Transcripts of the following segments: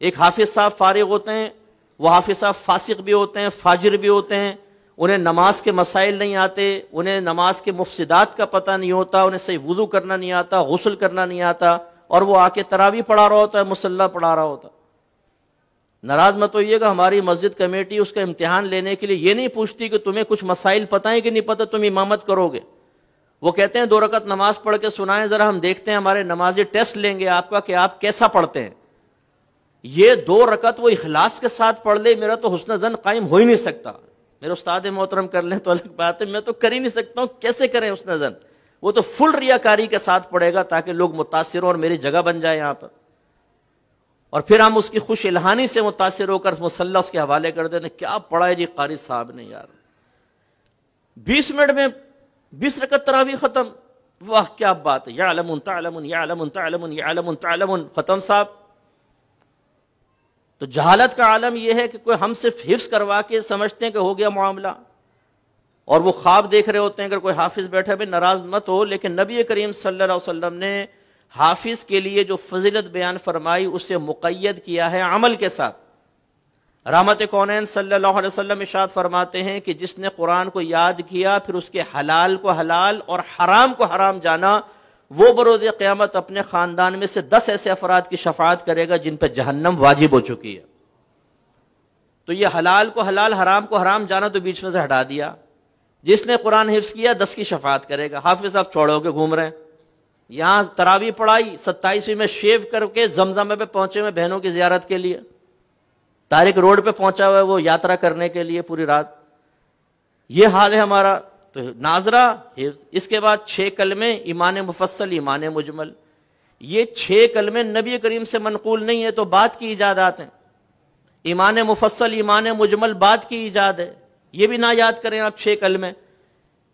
ایک حافظ صاحب فارغ ہوتے ہیں، وہ حافظ صاحب فاسق بھی ہوتے ہیں، فاجر بھی ہوتے ہیں، انہیں نماز کے مسائل نہیں آتے، انہیں نماز کے مفسدات کا پتہ نہیں ہوتا، انہیں صحیح وضو کرنا نہیں آتا، غسل کرنا نہیں آتا، اور وہ آ کے تراویح پڑھا رہا ہوتا ہے، مصلی پڑھا رہا ہوتا ہے۔ ناراض مت ہوئیے گا، ہماری مسجد کمیٹی اس کا امتحان لینے کے لیے یہ نہیں پوچھتی کہ تمہیں کچھ مسائل پتہ ہیں کہ نہیں پتہ، تم امامت کرو گے۔ وہ کہتے ہیں 2 رکعت نماز پڑھ کے سنائیں ذرا، ہم دیکھتے ہیں، ہمارے نمازی ٹیسٹ لیں گے آپ کا کہ آپ کیسا پڑھتے ہیں۔ یہ 2 رکعت وہ اخلاص کے ساتھ پڑھ لے، میرا تو حسن ظن قائم ہو ہی نہیں سکتا۔ میرے استاد محترم کر لیں تو الگ بات ہے، میں تو کر ہی نہیں سکتا ہوں، کیسے کریں حسن ظن؟ وہ تو فل ریاکاری کے ساتھ پڑھے گا تاکہ لوگ متاثر ہوں اور میری جگہ بن جائے یہاں پر، اور پھر ہم اس کی خوش الہانی سے متاثر ہو کر مصلی اس کے حوالے کر دیتے ہیں، کیا پڑھا ہے جی قاری صاحب نے یار، 20 منٹ میں 20 رکعت تراویح ختم، واہ کیا بات ہے، یعلمون تعلمون یعلمون تعلمون یعلمون تعلمون، ختم صاحب۔ تو جہالت کا عالم یہ ہے کہ کوئی ہم صرف حفظ کروا کے سمجھتے ہیں کہ ہو گیا معاملہ، اور وہ خواب دیکھ رہے ہوتے ہیں اگر کوئی حافظ بیٹھا بھی، ناراض مت ہو، لیکن نبی کریم صلی اللہ علیہ وسلم نے حافظ کے لیے جو فضیلت بیان فرمائی اسے مقید کیا ہے عمل کے ساتھ۔ رحمت کونین صلی اللہ علیہ وسلم ارشاد فرماتے ہیں کہ جس نے قرآن کو یاد کیا پھر اس کے حلال کو حلال اور حرام کو حرام جانا، وہ بروز قیامت اپنے خاندان میں سے 10 ایسے افراد کی شفاعت کرے گا جن پہ جہنم واجب ہو چکی ہے۔ تو یہ حلال کو حلال، حرام کو حرام جانا تو بیچ میں سے ہٹا دیا۔ جس نے قرآن حفظ کیا 10 کی شفاعت کرے گا۔ حافظ صاحب چھوڑو کے گھوم رہے ہیں، یہاں تراویح پڑھائی، 27ویں میں شیو کر کے زمزم پہ پہنچے ہوئے بہنوں کی زیارت کے لیے، طارق روڈ پہ پہنچا ہوا ہے وہ یاترا کرنے کے لیے پوری رات، یہ حال ہے ہمارا۔ تو ناظرہ حفظ، اس کے بعد 6 کلمے، ایمان مفصل، ایمان مجمل، یہ 6 کلمے نبی کریم سے منقول نہیں ہے، تو بعد کی ایجادات ہیں۔ ایمان مفصل، ایمان مجمل بعد کی ایجاد ہے، یہ بھی نہ یاد کریں آپ 6 کلمے۔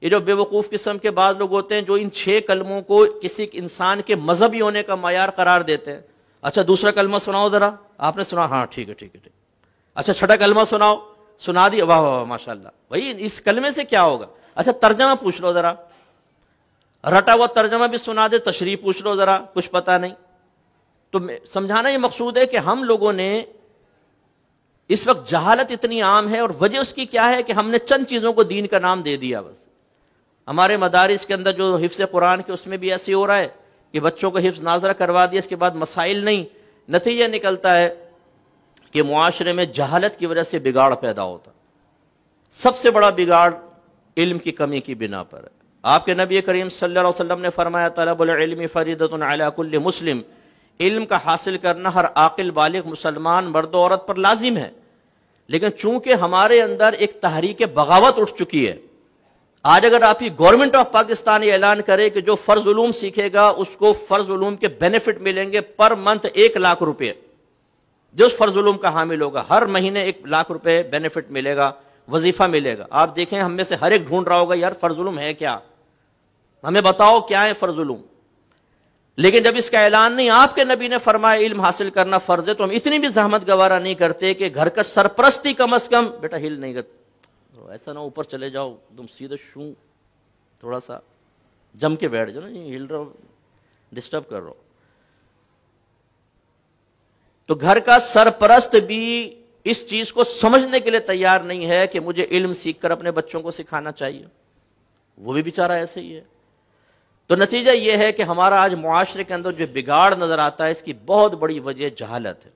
یہ جو بے وقوف قسم کے بعض لوگ ہوتے ہیں جو ان 6 کلموں کو کسی انسان کے مذہبی ہونے کا معیار قرار دیتے ہیں۔ اچھا دوسرا کلمہ سناؤ ذرا، آپ نے سنا؟ ہاں ٹھیک ہے ٹھیک ہے ٹھیک۔ اچھا چھٹا کلمہ سناؤ، سنا دی، واہ واہ ماشاء اللہ، بھائی اس کلمے سے کیا ہوگا؟ اچھا ترجمہ پوچھ لو ذرا، رٹا ہوا ترجمہ بھی سنا دے، تشریح پوچھ لو ذرا، کچھ پتا نہیں۔ تو سمجھانا یہ مقصود ہے کہ ہم لوگوں نے اس وقت جہالت اتنی عام ہے، اور وجہ اس کی کیا ہے کہ ہم نے چند چیزوں کو دین کا نام دے دیا بس۔ ہمارے مدارس کے اندر جو حفظ قرآن کے اس میں بھی ایسے ہو رہا ہے کہ بچوں کو حفظ ناظرہ کروا دیا، اس کے بعد مسائل نہیں، نتیجہ نکلتا ہے کہ معاشرے میں جہالت کی وجہ سے بگاڑ پیدا ہوتا۔ سب سے بڑا بگاڑ علم کی کمی کی بنا پر ہے۔ آپ کے نبی کریم صلی اللہ علیہ وسلم نے فرمایا طلب العلم فریضۃ علی کل مسلم، علم کا حاصل کرنا ہر عاقل بالغ مسلمان مرد و عورت پر لازم ہے، لیکن چونکہ ہمارے اندر ایک تحریک بغاوت اٹھ چکی ہے، آج اگر آپ کی گورنمنٹ آف پاکستان یہ اعلان کرے کہ جو فرض علوم سیکھے گا اس کو فرض علوم کے بینیفٹ ملیں گے پر منتھ 1 لاکھ روپے، جو اس فرض علوم کا حامل ہوگا ہر مہینے 1 لاکھ روپے بینیفٹ ملے گا، وظیفہ ملے گا۔ آپ دیکھیں ہم میں سے ہر ایک ڈھونڈ رہا ہوگا یار فرض علوم ہے کیا، ہمیں بتاؤ کیا ہے فرض علوم۔ لیکن جب اس کا اعلان نہیں، آپ کے نبی نے فرمایا علم حاصل کرنا فرض ہے، تو ہم اتنی بھی زحمت گوارا نہیں کرتے کہ گھر کا سرپرستی کم از کم، بیٹا ہل نہیں کرتا، ایسا نہ اوپر چلے جاؤ تم سیدھے شوں، تھوڑا سا جم کے بیٹھ جاؤ، ہل رہا ہو ڈسٹرب کر رہا ہو۔ تو گھر کا سرپرست بھی اس چیز کو سمجھنے کے لیے تیار نہیں ہے کہ مجھے علم سیکھ کر اپنے بچوں کو سکھانا چاہیے، وہ بھی بیچارہ ایسے ہی ہے۔ تو نتیجہ یہ ہے کہ ہمارا آج معاشرے کے اندر جو بگاڑ نظر آتا ہے اس کی بہت بڑی وجہ جہالت ہے۔